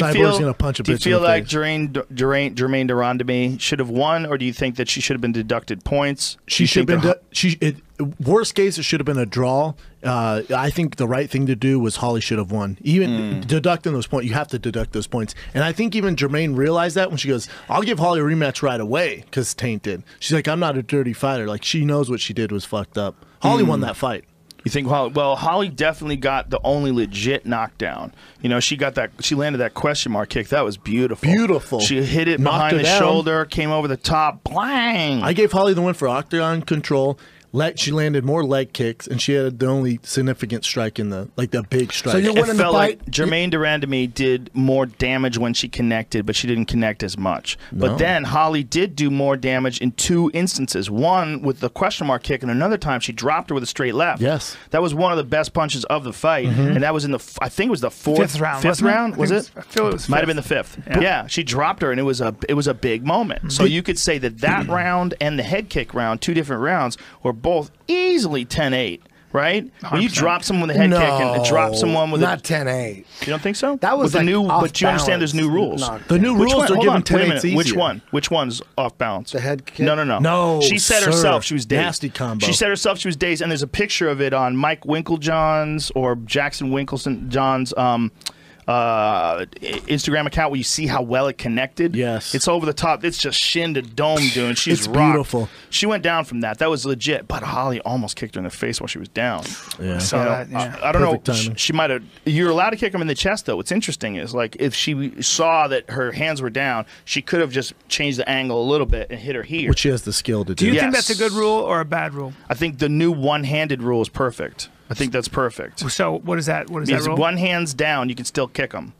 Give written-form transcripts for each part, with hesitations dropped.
Cyborg's going to punch a bitch in the face. Do you feel like Germaine de Randamie should have won, or do you think that she should have been deducted points? She should have been. Worst case, it should have been a draw. I think the right thing to do was Holly should have won. Even deducting those points, you have to deduct those points. And I think even Germaine realized that when she goes, "I'll give Holly a rematch right away," because Taint did. She's like, "I'm not a dirty fighter." Like, she knows what she did was fucked up. Holly won that fight. You think Holly? Well, Holly definitely got the only legit knockdown. You know, she got that. She landed that question mark kick. That was beautiful. Beautiful. She hit it behind the shoulder, came over the top, blang. I gave Holly the win for octagon control. She landed more leg kicks, and she had the only significant strike in the big strike. So you're winning the fight. Like Germaine de Randamie did more damage when she connected, but she didn't connect as much. No. But then Holly did do more damage in 2 instances. One with the question mark kick, and another time she dropped her with a straight left. Yes, that was one of the best punches of the fight, and that was in I think it was the fifth round. Was it? I feel it was. Might have been the 5th. Yeah, she dropped her, and it was a big moment. So you could say that round and the head kick round, 2 different rounds, were both easily 10-8, right? 100%. When you drop someone with a head kick and drop someone with not 10-8. You don't think so? That was but you understand there's new rules. The new rules are giving 10-8 easier. Which one? Which one's off balance? The head kick? No. She said herself she was dazed. Nasty combo. She said herself she was dazed, and there's a picture of it on Mike Winklejohn's or Jackson Winklejohn's Instagram account where you see how well it connected. Yes. It's over the top. It's just shin to dome, dude. She's beautiful. She went down from that. That was legit. But Holly almost kicked her in the face while she was down. Yeah. So I don't know. She might have. You're allowed to kick him in the chest, though. What's interesting is, like, if she saw that her hands were down, she could have just changed the angle a little bit and hit her here. Which she has the skill to do. Do you think that's a good rule or a bad rule? I think the new one-handed rule is perfect. I think that's perfect. So what is that? What is because that rule? One hand's down, you can still kick them.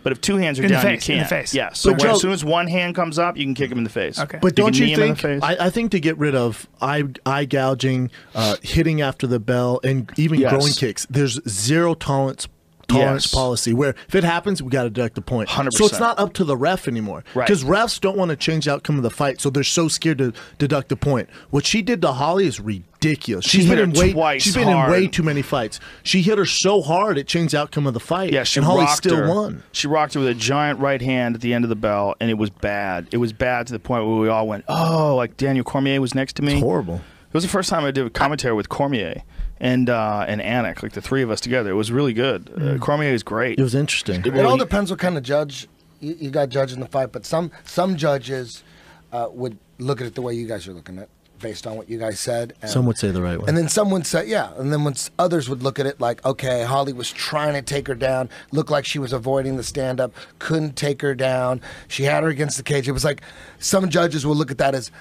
But if 2 hands are down, you can't. In the face. Yeah. So as soon as one hand comes up, you can kick him in the face. Okay. But don't you think? I think to get rid of eye gouging, hitting after the bell, and even growing kicks, there's zero tolerance policy where if it happens, we got to deduct the point. 100%. So it's not up to the ref anymore. Right. Because refs don't want to change the outcome of the fight, so they're so scared to deduct the point. What she did to Holly is ridiculous. She's been in way too many fights. She hit her so hard it changed the outcome of the fight. Yeah, and Holly still won. She rocked her with a giant right hand at the end of the bell, and it was bad. It was bad to the point where we all went, "Oh!" Like Daniel Cormier was next to me. It's horrible. It was the first time I did a commentary with Cormier and Anik, like the 3 of us together. It was really good. Cormier is great. It was interesting. It all depends what kind of judge you got judging the fight, but some judges would look at it the way you guys are looking at it, based on what you guys said. And, some would say the right way. And then some would say, and then others would look at it like, okay, Holly was trying to take her down, looked like she was avoiding the stand-up, couldn't take her down. She had her against the cage. It was like some judges will look at that as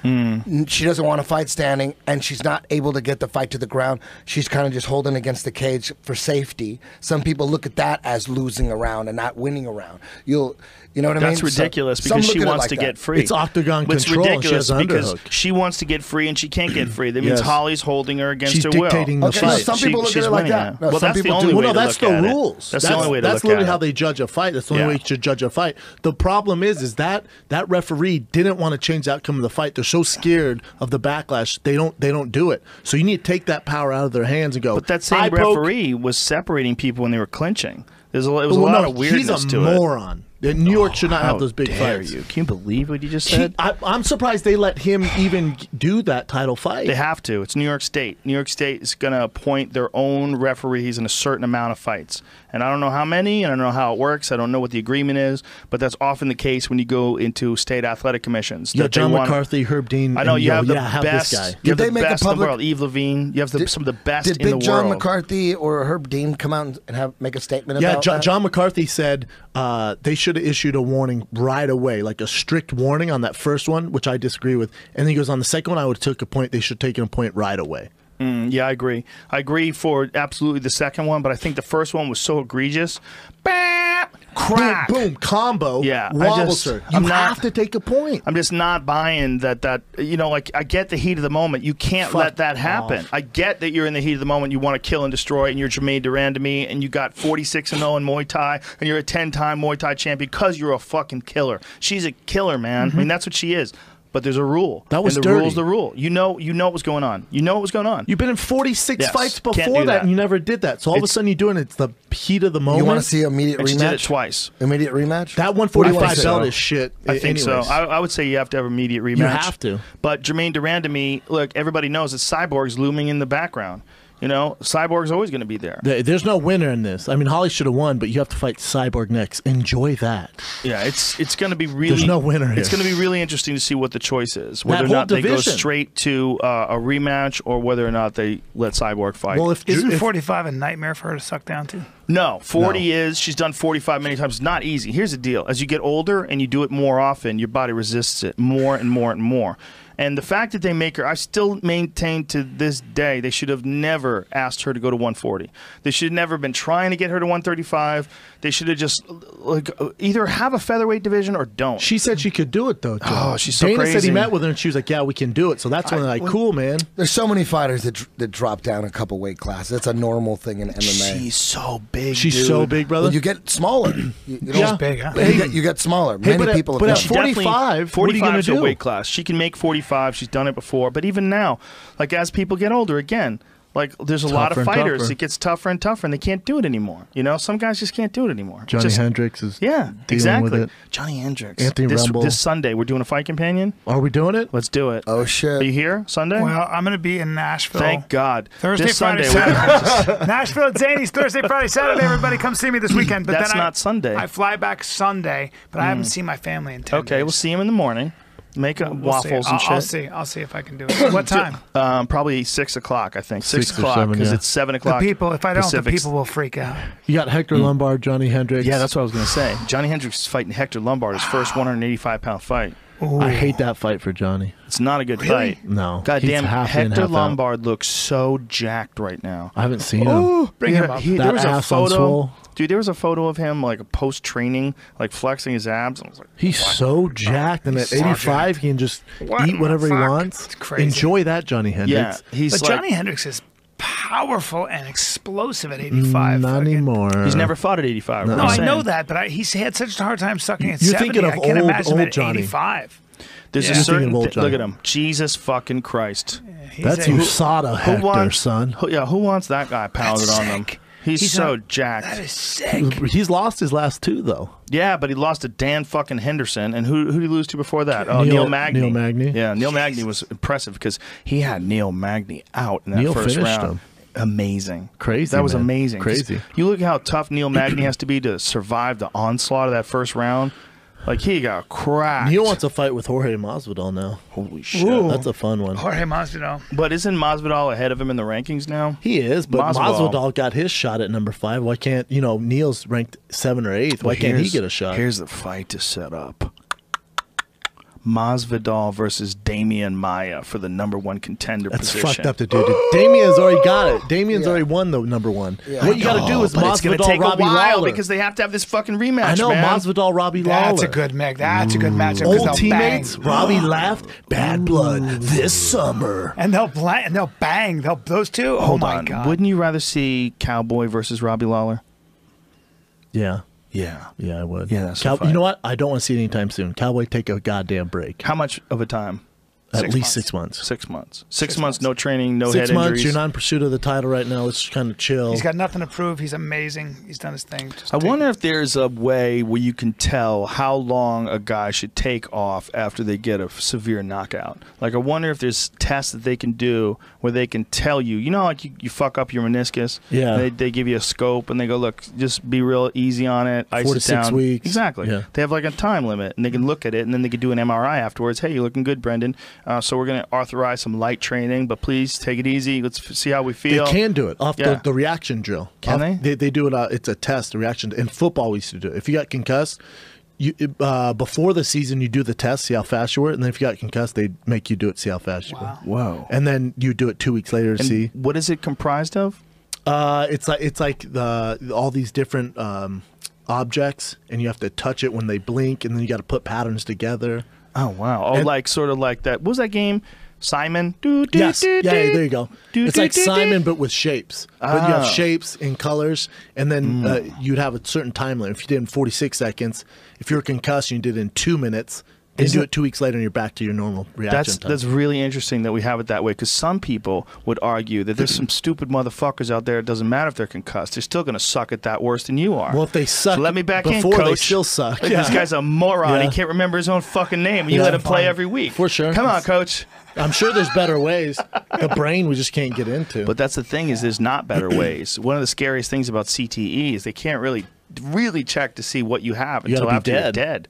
she doesn't want to fight standing, and she's not able to get the fight to the ground. She's kind of just holding against the cage for safety. Some people look at that as losing a round and not winning a round. You know what I mean? That's ridiculous because she wants to get free. It's octagon control. It's ridiculous because underhook. she wants to get free and she can't get free. That means Holly's holding her against her will. She's dictating the fight. No, some people look at it like that. Well, that's the only way to look at it. That's the rules. That's the only way to look at it. That's literally how they judge a fight. That's the only way to judge a fight. The problem is that referee didn't want to change the outcome of the fight. They're so scared of the backlash, they don't do it. So you need to take that power out of their hands and go. But that same referee was separating people when they were clinching. It was a lot of weirdness to it. He's a moron. New York should not have those big fights. Can you believe what you just said? I'm surprised they let him even do that title fight. They have to. It's New York State. New York State is going to appoint their own referees in a certain amount of fights. And I don't know how many, and I don't know how it works. I don't know what the agreement is, but that's often the case when you go into state athletic commissions. Yeah, John McCarthy, Herb Dean. I know you have the best. This guy. You have the best in the world. Yves Levine. You have some of the best in the world. Did John McCarthy or Herb Dean come out and make a statement about that? John McCarthy said they should have issued a warning right away, like a strict warning on that first one, which I disagree with. And then he goes, on the second one, I would have took a point. They should have taken a point right away. Yeah, I agree. I agree for absolutely the second one, but I think the first one was so egregious. Bam! Crack! Boom, boom, combo. Yeah, wobbles her. You have to take a point. I'm just not buying that, you know, like, I get the heat of the moment. You can't let that happen. I get that you're in the heat of the moment. You want to kill and destroy, and you're Germaine de Randamie, and you got 46-0 in Muay Thai, and you're a 10-time Muay Thai champion because you're a fucking killer. She's a killer, man. I mean, that's what she is. but there's a rule. That was and the dirty. rule's the rule. You know what was going on. You know what was going on. You've been in 46 Yes. fights Can't before do that, that. and you never did that. So all of a sudden you're doing it. It's the heat of the moment. You want to see immediate And she did it rematch? twice. Immediate rematch? That What do you 145 wanna see? belt is shit. I think so. anyways. I would say you have to have immediate rematch. You have to. But Germaine to Randamie, look, everybody knows that Cyborg's looming in the background. You know, Cyborg's always going to be there. There's no winner in this. I mean, Holly should have won, but you have to fight Cyborg next. Enjoy that. Yeah, it's going to be really. There's no winner here. It's going to be really interesting to see what the choice is. Whether or whole not they go division. straight to a rematch, or whether or not they let Cyborg fight. Well, if Isn't 45 a nightmare for her to suck down to? No, 40 is. She's done 45 many times. It's not easy. Here's the deal. As you get older and you do it more often, your body resists it more and more and more. And the fact that they make her, I still maintain to this day, they should have never asked her to go to 140. They should have never been trying to get her to 135. They should have just either have a featherweight division or don't. She said she could do it, though. Joe. Oh, she's so Dana crazy. said he met with her, and she was like, yeah, we can do it. So that's when they're like, cool, man. There's so many fighters that drop down a couple weight classes. That's a normal thing in MMA. She's so big. She's dude. so big, brother. Well, you get smaller. You don't- Yeah. Big, huh? You get smaller. Hey, Many but people but have at done it. 45, what are you 45 gonna is a do? weight class. She can make 45. She's done it before. But even now, like as people get older, again, like there's a lot Tougher of and fighters. tougher. It gets tougher and tougher, and they can't do it anymore. You know, some guys just can't do it anymore. Johnny Just- Hendricks is Yeah, dealing exactly. with it. Johnny Hendricks. Anthony Rumble. This Sunday, we're doing a fight companion. Are we doing it? Let's do it. Oh, Are shit. you here Sunday? Well, I'm going to be in Nashville. Thank God. Thursday, this Friday, Sunday. Saturday. Nashville at Zany's Thursday, Friday, Saturday. Everybody come see me this weekend. But That's then not Sunday. I fly back Sunday, but I haven't seen my family in 10 Okay, days. we'll see him in the morning. Make We'll waffles see. and I'll shit. see. I'll see if I can do it. What time? Probably 6 o'clock, I think. 6 6 or o'clock 7, because yeah. it's 7 The o'clock. people, if I don't, Pacific. the people will freak out. You got Hector Lombard, Johnny Hendricks. Yeah, that's what I was going to say. Johnny Hendricks is fighting Hector Lombard, his first 185-pound fight. I hate that fight for Johnny. It's not a good fight. No. God He's damn, half in, Hector half out. Lombard looks so jacked right now. I haven't seen him. Bring him up. That There was a ass on photo. swole. Dude, there was a photo of him like post-training, like flexing his abs. I was like, He's so jacked, and at so 85, he can just What eat whatever he the fuck? wants. It's crazy. Enjoy that, Johnny yeah, Hendricks. he's But like, Johnny Hendricks is powerful and explosive at 85. Not Fucking- anymore. he's never fought at 85. No. No, I'm I saying. know that, but he's had such a hard time sucking at You're 70. thinking of I can't old- imagine him old at Johnny. 85. There's Yeah. a You're certain thinking of old look Johnny. at him. Jesus fucking Christ. He's That's a- USADA, Hector, wants, son. Who wants that guy pounded That's on them? sick. He's so not- jacked. That is sick. He's lost his last two, though. Yeah, but he lost to Dan fucking Henderson. And who did he lose to before that? Oh, Neil Magny. Neil Magny. Yeah, Neil Magny was impressive because he had Neil Magny out in that Neil first finished round. him. Amazing. Crazy, That was man. amazing. 'Cause Crazy. You look at how tough Neil Magny has to be to survive the onslaught of that first round. Like, he got cracked. Neil wants to fight with Jorge Masvidal now. Holy shit. Ooh. That's a fun one. Jorge Masvidal. But isn't Masvidal ahead of him in the rankings now? He is, but Masvidal. Masvidal got his shot at number 5. Why can't, Neil's ranked 7 or 8th. Why can't he get a shot? Here's the fight to set up. Masvidal versus Damian Maia for the #1 contender That's position. fucked up to do. Dude. Damian's already got it. Damian's already won the #1. Yeah. What you got to do is But it's going to Masvidal, take Robbie a while Lawler. because they have to have this fucking rematch, I know, man. Masvidal, Robbie Lawler. That's a good match. That's a good matchup. 'cause Old they'll teammates, bang. Robbie left, bad blood this summer. And they'll bang. Those two. Oh Hold my on. god. Wouldn't you rather see Cowboy versus Robbie Lawler? Yeah. Yeah. Yeah, I would. Yeah, that's a fight. You know what? I don't want to see it anytime soon. Cowboy, take a goddamn break. How much of a time? At 6 least months. 6 months. 6 months. 6 months, no training, no 6 head months, injuries. you're not in pursuit of the title right now. Let's kind of chill. He's got nothing to prove. He's amazing. He's done his thing. Just I take wonder it. if there's a way where you can tell how long a guy should take off after they get a severe knockout. Like, I wonder if there's tests that they can do where they can tell you, like you fuck up your meniscus. Yeah. They give you a scope and they go, look, just be real easy on it. Ice 4 to it 6 down. weeks. Exactly. Yeah. They have like a time limit and they can look at it and then they can do an MRI afterwards. Hey, you're looking good, Brendan. So we're going to authorize some light training, but please take it easy. Let's see how we feel. They can do it off Yeah. the reaction drill. Can they? They do it. It's a test, the reaction. In football, we used to do it. If you got concussed, before the season, you do the test, see how fast you were, and then if you got concussed, they make you do it, see how fast you were. Whoa. And then you do it 2 weeks later to And see. what is it comprised of? It's like all these different objects, and you have to touch it when they blink, and then you got to put patterns together. Oh, wow. Oh, And- like sort of like that. What was that game? Simon? Yes. Yeah, there you go. It's like Simon, but with shapes. But you have Ah. shapes and colors, and then you'd have a certain time limit. If you did it in 46 seconds, if you were concussed and you did it in 2 minutes, And do it 2 weeks later and you're back to your normal reaction time. That's really interesting that we have it that way, because some people would argue that there's some stupid motherfuckers out there. It doesn't matter if they're concussed; they're still going to suck at that worse than you are. Well, if they suck, so let me back in, before coach. They still suck. Like, this guy's a moron. He can't remember his own fucking name. You let him play every week. For sure. Come on, coach. I'm sure there's better ways. The brain we just can't get into. But that's the thing, is there's not better ways. One of the scariest things about CTE is they can't really check to see what you have until after you're dead.